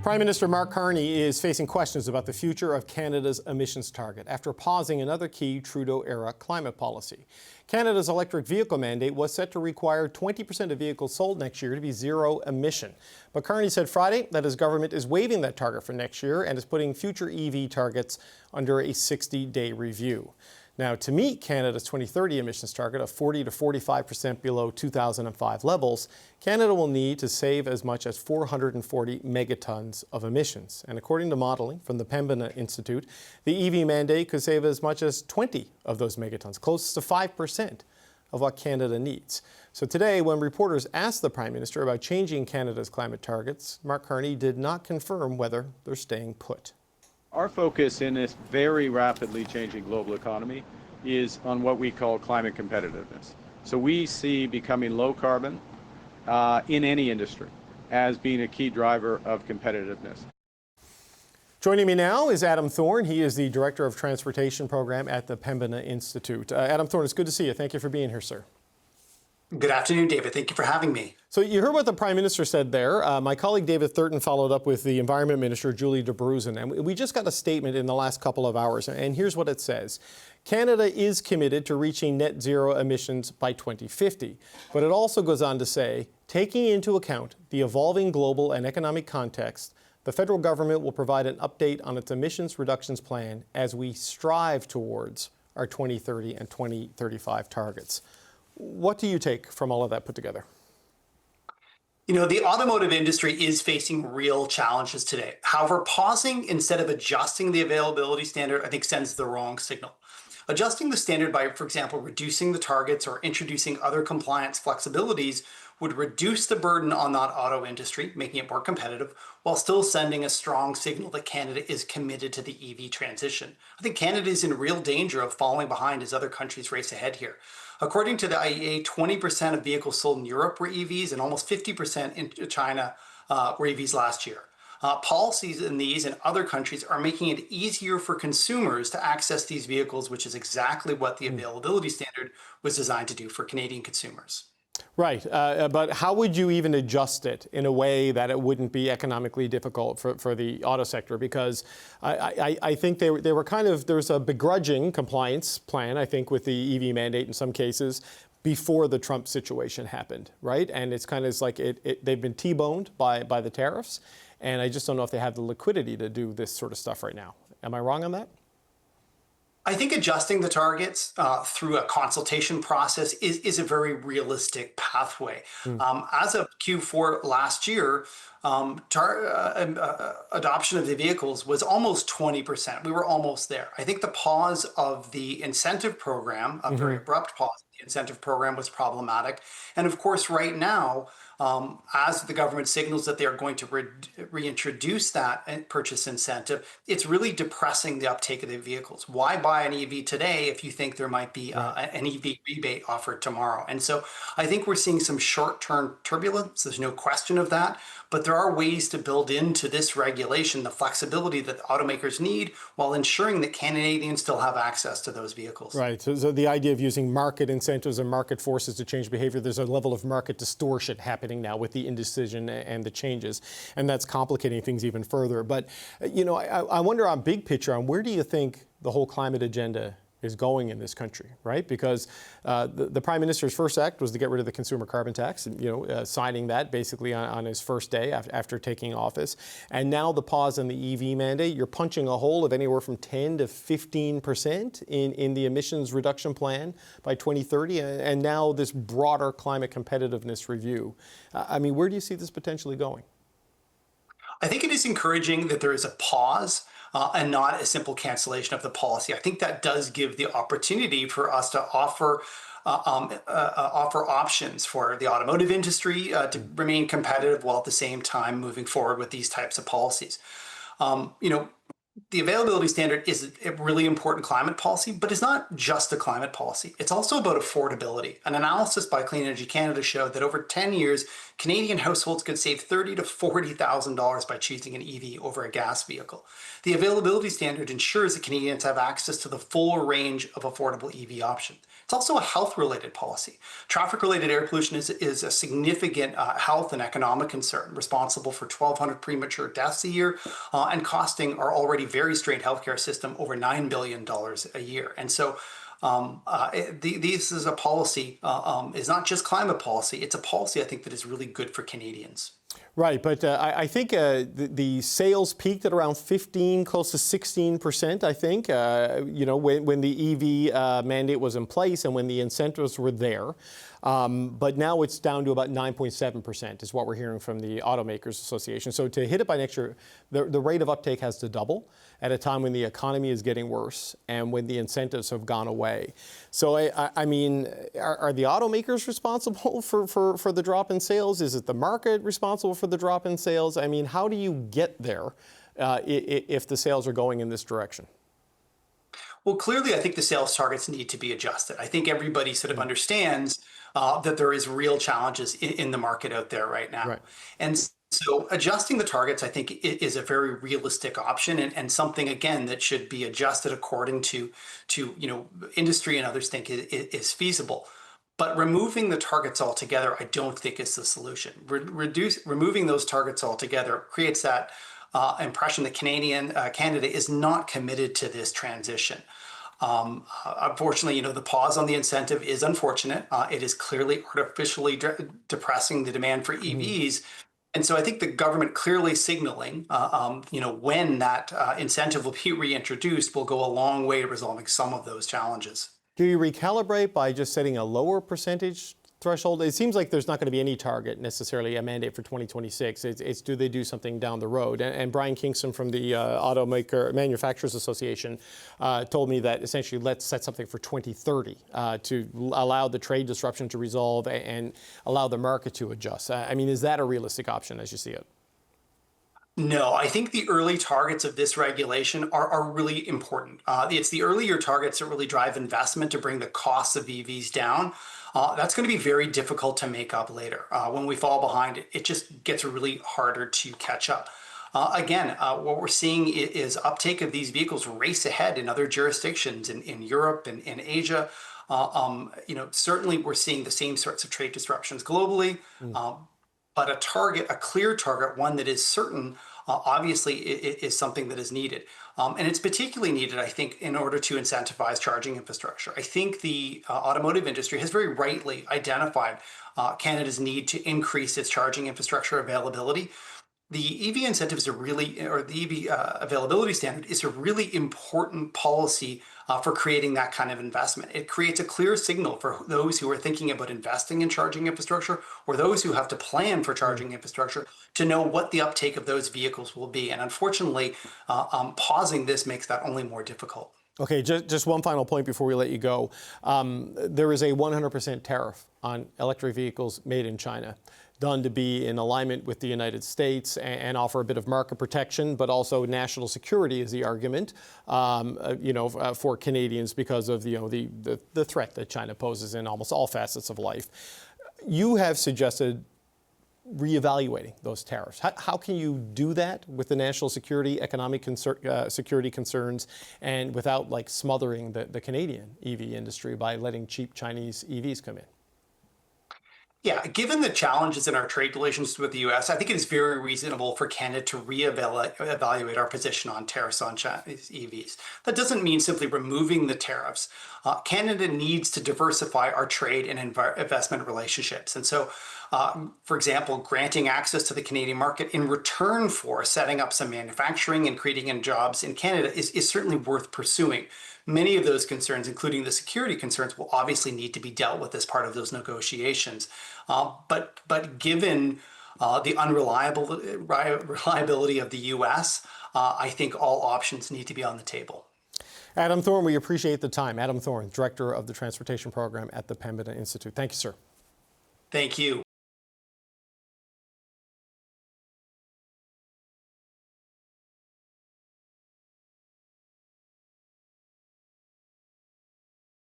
Prime Minister Mark Carney is facing questions about the future of Canada's emissions target after pausing another key Trudeau-era climate policy. Canada's electric vehicle mandate was set to require 20% of vehicles sold next year to be zero emission. But Carney said Friday that his government is waiving that target for next year and is putting future EV targets under a 60-day review. Now, to meet Canada's 2030 emissions target of 40 to 45% below 2005 levels, Canada will need to save as much as 440 megatons of emissions. And according to modeling from the Pembina Institute, the EV mandate could save as much as 20 of those megatons, close to 5% of what Canada needs. So today, when reporters asked the Prime Minister about changing Canada's climate targets, Mark Carney did not confirm whether they're staying put. Our focus in this very rapidly changing global economy is on what we call climate competitiveness. So we see becoming low carbon in any industry as being a key driver of competitiveness. Joining me now is Adam Thorn. He is the Director of Transportation Program at the Pembina Institute. Adam Thorn, it's good to see you. Thank you for being here, sir. Good afternoon, David. Thank you for having me. So you heard what the Prime Minister said there. My colleague David Thurton followed up with the Environment Minister, Julie de Bruzen, and we just got a statement in the last couple of hours, and here's what it says. Canada is committed to reaching net zero emissions by 2050, but it also goes on to say, taking into account the evolving global and economic context, the federal government will provide an update on its emissions reductions plan as we strive towards our 2030 and 2035 targets. What do you take from all of that put together? You know, the automotive industry is facing real challenges today. However, pausing instead of adjusting the availability standard, I think, sends the wrong signal. Adjusting the standard by, for example, reducing the targets or introducing other compliance flexibilities would reduce the burden on that auto industry, making it more competitive, while still sending a strong signal that Canada is committed to the EV transition. I think Canada is in real danger of falling behind as other countries race ahead here. According to the IEA, 20% of vehicles sold in Europe were EVs and almost 50% in China were EVs last year. Policies in these and other countries are making it easier for consumers to access these vehicles, which is exactly what the availability standard was designed to do for Canadian consumers. Right, but how would you even adjust it in a way that it wouldn't be economically difficult for the auto sector? Because I think they were kind of, there's a begrudging compliance plan, I think, with the EV mandate in some cases before the Trump situation happened, right? And it's kind of like they've been T-boned by the tariffs, and I just don't know if they have the liquidity to do this sort of stuff right now. Am I wrong on that? I think adjusting the targets through a consultation process is a very realistic pathway. As of Q4 last year, adoption of the vehicles was almost 20%. We were almost there. I think the pause of the incentive program, a very abrupt pause of the incentive program, was problematic. And of course, right now, as the government signals that they are going to reintroduce that purchase incentive, it's really depressing the uptake of the vehicles. Why buy an EV today if you think there might be an EV rebate offered tomorrow? And so I think we're seeing some short-term turbulence. There's no question of that. But there are ways to build into this regulation the flexibility that automakers need while ensuring that Canadians still have access to those vehicles. Right. So the idea of using market incentives and market forces to change behavior, there's a level of market distortion happening now with the indecision and the changes, and that's complicating things even further. But, you know, I wonder on big picture, on where do you think the whole climate agenda is going in this country, right? Because the Prime Minister's first act was to get rid of the consumer carbon tax, and, signing that basically on his first day after taking office. And now the pause on the EV mandate, you're punching a hole of anywhere from 10 to 15% in the emissions reduction plan by 2030. And now this broader climate competitiveness review. I mean, where do you see this potentially going? I think it is encouraging that there is a pause and not a simple cancellation of the policy. I think that does give the opportunity for us to offer options for the automotive industry to remain competitive while at the same time moving forward with these types of policies. The availability standard is a really important climate policy, but it's not just a climate policy. It's also about affordability. An analysis by Clean Energy Canada showed that over 10 years, Canadian households could save $30,000 to $40,000 by choosing an EV over a gas vehicle. The availability standard ensures that Canadians have access to the full range of affordable EV options. It's also a health-related policy. Traffic-related air pollution is a significant health and economic concern, responsible for 1,200 premature deaths a year and costing our already very strained healthcare system over $9 billion a year. And so this is a policy, is not just climate policy, it's a policy I think that is really good for Canadians. Right, but I think the sales peaked at around 15, close to 16%, I think, when the EV mandate was in place and when the incentives were there. But now it's down to about 9.7% is what we're hearing from the Automakers Association. So to hit it by next year, the rate of uptake has to double at a time when the economy is getting worse and when the incentives have gone away. So, I mean, are the automakers responsible for the drop in sales? Is it the market responsible for the drop in sales? I mean, how do you get there if the sales are going in this direction? Well, clearly, I think the sales targets need to be adjusted. I think everybody sort of understands that there is real challenges in the market out there right now. Right. And so adjusting the targets, I think, is a very realistic option and something, again, that should be adjusted according to industry and others think is feasible. But removing the targets altogether, I don't think is the solution. Removing those targets altogether creates that impression that Canada is not committed to this transition. Unfortunately, the pause on the incentive is unfortunate. It is clearly artificially depressing the demand for EVs. And so I think the government clearly signaling, when that incentive will be reintroduced will go a long way to resolving some of those challenges. Do you recalibrate by just setting a lower percentage threshold? It seems like there's not going to be any target, necessarily a mandate for 2026. It's do they do something down the road? And Brian Kingston from the Manufacturers Association told me that essentially let's set something for 2030 to allow the trade disruption to resolve and allow the market to adjust. I mean, is that a realistic option as you see it? No, I think the early targets of this regulation are really important. It's the earlier targets that really drive investment to bring the costs of EVs down. That's going to be very difficult to make up later. When we fall behind, it just gets really harder to catch up. Again, what we're seeing is uptake of these vehicles race ahead in other jurisdictions in Europe and in Asia. Certainly we're seeing the same sorts of trade disruptions globally. But a clear target, one that is certain, obviously is something that is needed. And it's particularly needed, I think, in order to incentivize charging infrastructure. I think the automotive industry has very rightly identified Canada's need to increase its charging infrastructure availability. The EV incentives the EV availability standard is a really important policy for creating that kind of investment. It creates a clear signal for those who are thinking about investing in charging infrastructure or those who have to plan for charging infrastructure to know what the uptake of those vehicles will be. And unfortunately, pausing this makes that only more difficult. Okay, just one final point before we let you go. There is a 100% tariff on electric vehicles made in China, done to be in alignment with the United States and offer a bit of market protection, but also national security is the argument, for Canadians because of the threat that China poses in almost all facets of life. You have suggested reevaluating those tariffs. How can you do that with the national security, economic security concerns, and without smothering the Canadian EV industry by letting cheap Chinese EVs come in? Yeah, given the challenges in our trade relations with the U.S., I think it is very reasonable for Canada to reevaluate our position on tariffs on Chinese EVs. That doesn't mean simply removing the tariffs. Canada needs to diversify our trade and investment relationships. And so, for example, granting access to the Canadian market in return for setting up some manufacturing and creating jobs in Canada is certainly worth pursuing. Many of those concerns, including the security concerns, will obviously need to be dealt with as part of those negotiations. But given the unreliability of the U.S., I think all options need to be on the table. Adam Thorn, we appreciate the time. Adam Thorn, Director of the Transportation Program at the Pembina Institute. Thank you, sir. Thank you.